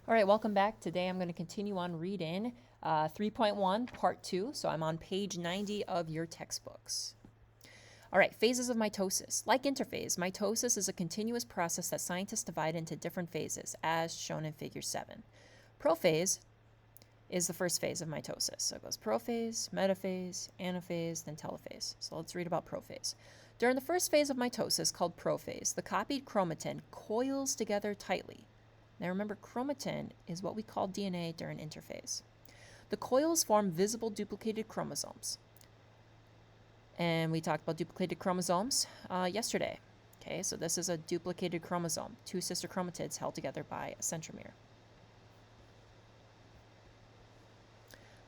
All right, welcome back. Today I'm going to continue on reading 3.1, Part 2. So I'm on page 90 of your textbooks. All right, phases of mitosis. Like interphase, mitosis is a continuous process that scientists divide into different phases, as shown in Figure 7. Prophase is the first phase of mitosis. So it goes prophase, metaphase, anaphase, then telophase. So let's read about prophase. During the first phase of mitosis, called prophase, the copied chromatin coils together tightly. Now remember, chromatin is what we call DNA during interphase. The coils form visible duplicated chromosomes. And we talked about duplicated chromosomes yesterday. Okay, so this is a duplicated chromosome, two sister chromatids held together by a centromere.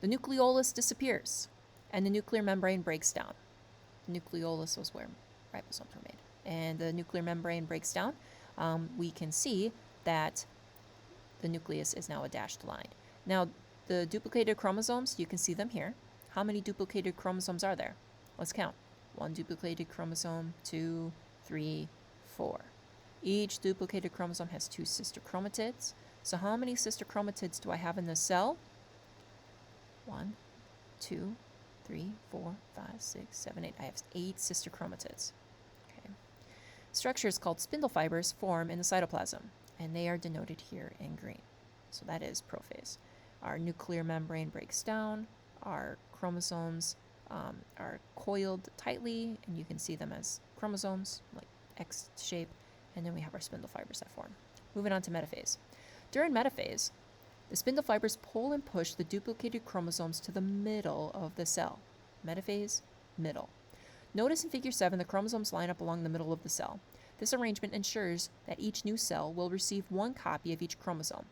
The nucleolus disappears, and the nuclear membrane breaks down. The nucleolus was where ribosomes were made. And the nuclear membrane breaks down. We can see that the nucleus is now a dashed line. Now, the duplicated chromosomes, you can see them here. How many duplicated chromosomes are there? Let's count. 1 duplicated chromosome, 2, 3, 4. Each duplicated chromosome has 2 sister chromatids. So how many sister chromatids do I have in this cell? 1, 2, 3, 4, 5, 6, 7, 8. I have 8 sister chromatids. Okay. Structures called spindle fibers form in the cytoplasm, and they are denoted here in green. So that is prophase. Our nuclear membrane breaks down. Our chromosomes are coiled tightly, and you can see them as chromosomes, like X shape, and then we have our spindle fibers that form. Moving on to metaphase. During metaphase, the spindle fibers pull and push the duplicated chromosomes to the middle of the cell. Metaphase, middle. Notice in Figure 7 the chromosomes line up along the middle of the cell. This arrangement ensures that each new cell will receive 1 copy of each chromosome.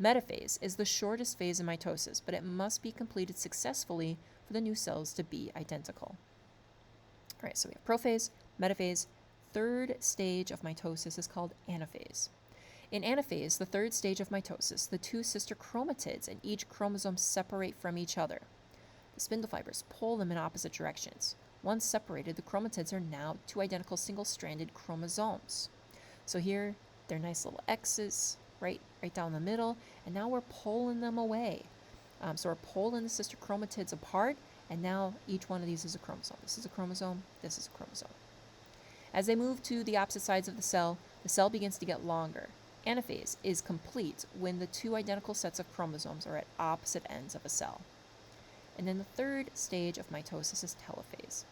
Metaphase is the shortest phase in mitosis, but it must be completed successfully for the new cells to be identical. All right, so we have prophase, metaphase. Third stage of mitosis is called anaphase. In anaphase, the third stage of mitosis, the 2 sister chromatids in each chromosome separate from each other. The spindle fibers pull them in opposite directions. Once separated, the chromatids are now 2 identical single-stranded chromosomes. So here, they're nice little X's right down the middle, and now we're pulling them away. So we're pulling the sister chromatids apart, and now each one of these is a chromosome. This is a chromosome, this is a chromosome. As they move to the opposite sides of the cell begins to get longer. Anaphase is complete when the 2 identical sets of chromosomes are at opposite ends of a cell. And then the third stage of mitosis is telophase.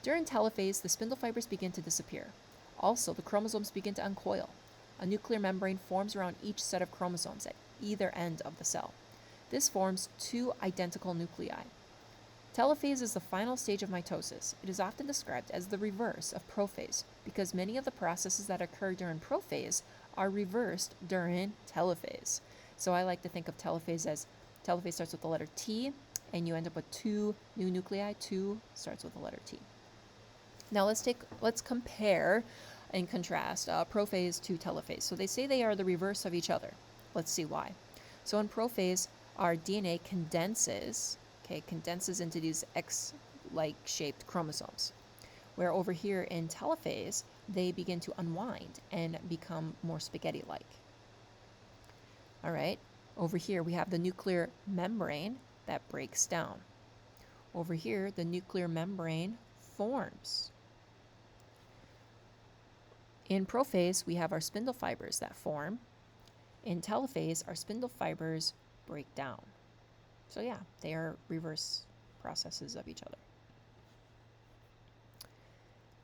During telophase, the spindle fibers begin to disappear. Also, the chromosomes begin to uncoil. A nuclear membrane forms around each set of chromosomes at either end of the cell. This forms 2 identical nuclei. Telophase is the final stage of mitosis. It is often described as the reverse of prophase because many of the processes that occur during prophase are reversed during telophase. So I like to think of telophase as telophase starts with the letter T, and you end up with 2 new nuclei. 2 starts with the letter T. Now let's compare and contrast prophase to telophase. So they say they are the reverse of each other. Let's see why. So in prophase, our DNA condenses into these X-like shaped chromosomes, where over here in telophase, they begin to unwind and become more spaghetti-like. All right, over here we have the nuclear membrane that breaks down. Over here, the nuclear membrane forms. In prophase, we have our spindle fibers that form. In telophase, our spindle fibers break down. So yeah, they are reverse processes of each other.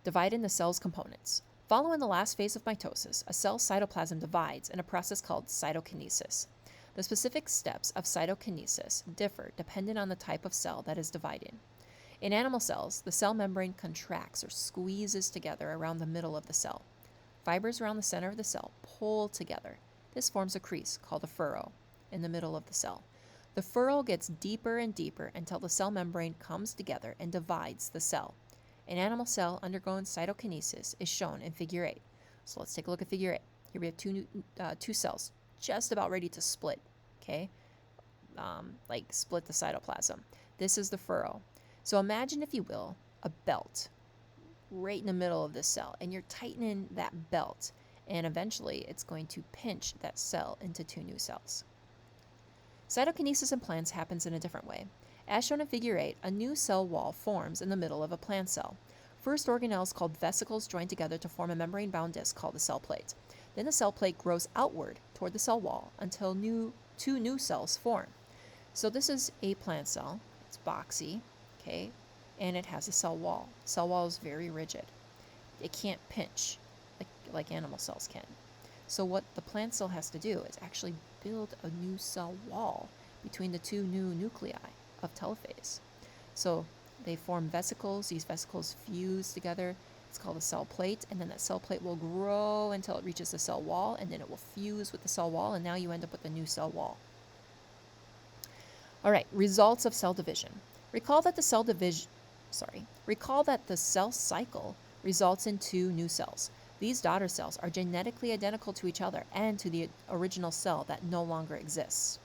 Divide in the cell's components. Following the last phase of mitosis, a cell's cytoplasm divides in a process called cytokinesis. The specific steps of cytokinesis differ depending on the type of cell that is divided. In animal cells, the cell membrane contracts or squeezes together around the middle of the cell. Fibers around the center of the cell pull together. This forms a crease called a furrow in the middle of the cell. The furrow gets deeper and deeper until the cell membrane comes together and divides the cell. An animal cell undergoing cytokinesis is shown in Figure 8. So let's take a look at Figure 8. Here we have two cells just about ready to split, okay? Like split the cytoplasm. This is the furrow. So imagine, if you will, a belt right in the middle of this cell, and you're tightening that belt, and eventually it's going to pinch that cell into 2 new cells. Cytokinesis in plants happens in a different way. As shown in Figure 8, a new cell wall forms in the middle of a plant cell. First, organelles called vesicles join together to form a membrane-bound disc called the cell plate. Then the cell plate grows outward toward the cell wall until two new cells form. So this is a plant cell. It's boxy, okay, and it has a cell wall. Cell wall is very rigid. It can't pinch like animal cells can. So what the plant cell has to do is actually build a new cell wall between the two new nuclei of telophase. So they form vesicles. These vesicles fuse together. It's called a cell plate, and then that cell plate will grow until it reaches the cell wall, and then it will fuse with the cell wall, and now you end up with a new cell wall. All right, results of cell division. Recall that the cell cycle results in two new cells. These daughter cells are genetically identical to each other and to the original cell that no longer exists.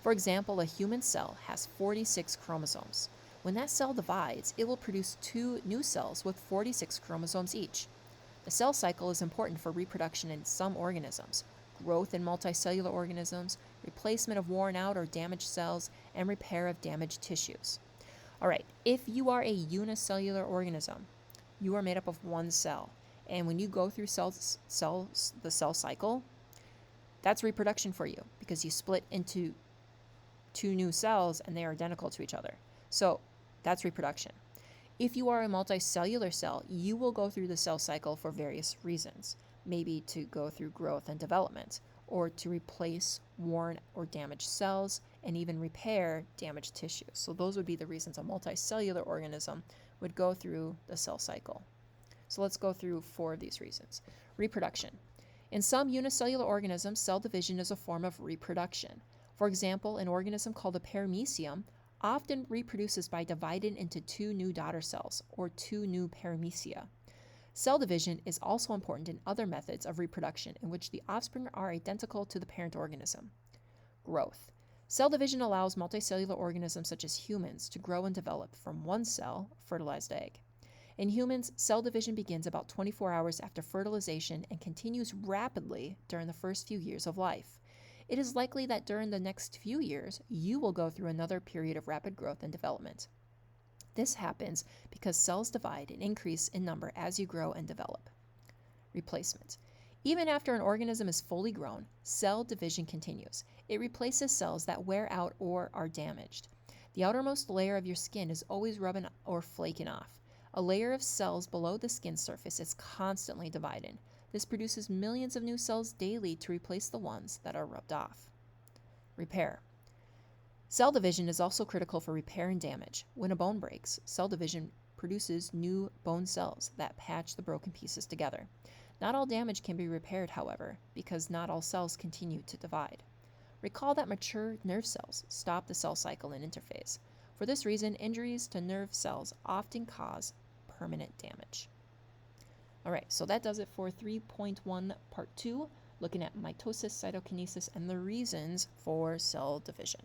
For example, a human cell has 46 chromosomes. When that cell divides, it will produce two new cells with 46 chromosomes each. The cell cycle is important for reproduction in some organisms, growth in multicellular organisms, replacement of worn out or damaged cells, and repair of damaged tissues. All right, if you are a unicellular organism, you are made up of one cell. And when you go through the cell cycle, that's reproduction for you because you split into two new cells and they are identical to each other. So that's reproduction. If you are a multicellular cell, you will go through the cell cycle for various reasons. Maybe to go through growth and development, or to replace worn or damaged cells, and even repair damaged tissues. So those would be the reasons a multicellular organism would go through the cell cycle. So let's go through 4 of these reasons. Reproduction. In some unicellular organisms, cell division is a form of reproduction. For example, an organism called a paramecium often reproduces by dividing into two new daughter cells, or two new paramecia. Cell division is also important in other methods of reproduction in which the offspring are identical to the parent organism. Growth. Cell division allows multicellular organisms such as humans to grow and develop from one cell, a fertilized egg. In humans, cell division begins about 24 hours after fertilization and continues rapidly during the first few years of life. It is likely that during the next few years, you will go through another period of rapid growth and development. This happens because cells divide and increase in number as you grow and develop. Replacement. Even after an organism is fully grown, cell division continues. It replaces cells that wear out or are damaged. The outermost layer of your skin is always rubbing or flaking off. A layer of cells below the skin surface is constantly dividing. This produces millions of new cells daily to replace the ones that are rubbed off. Repair. Cell division is also critical for repair and damage. When a bone breaks, cell division produces new bone cells that patch the broken pieces together. Not all damage can be repaired, however, because not all cells continue to divide. Recall that mature nerve cells stop the cell cycle and interphase. For this reason, injuries to nerve cells often cause permanent damage. All right, so that does it for 3.1 Part 2, looking at mitosis, cytokinesis, and the reasons for cell division.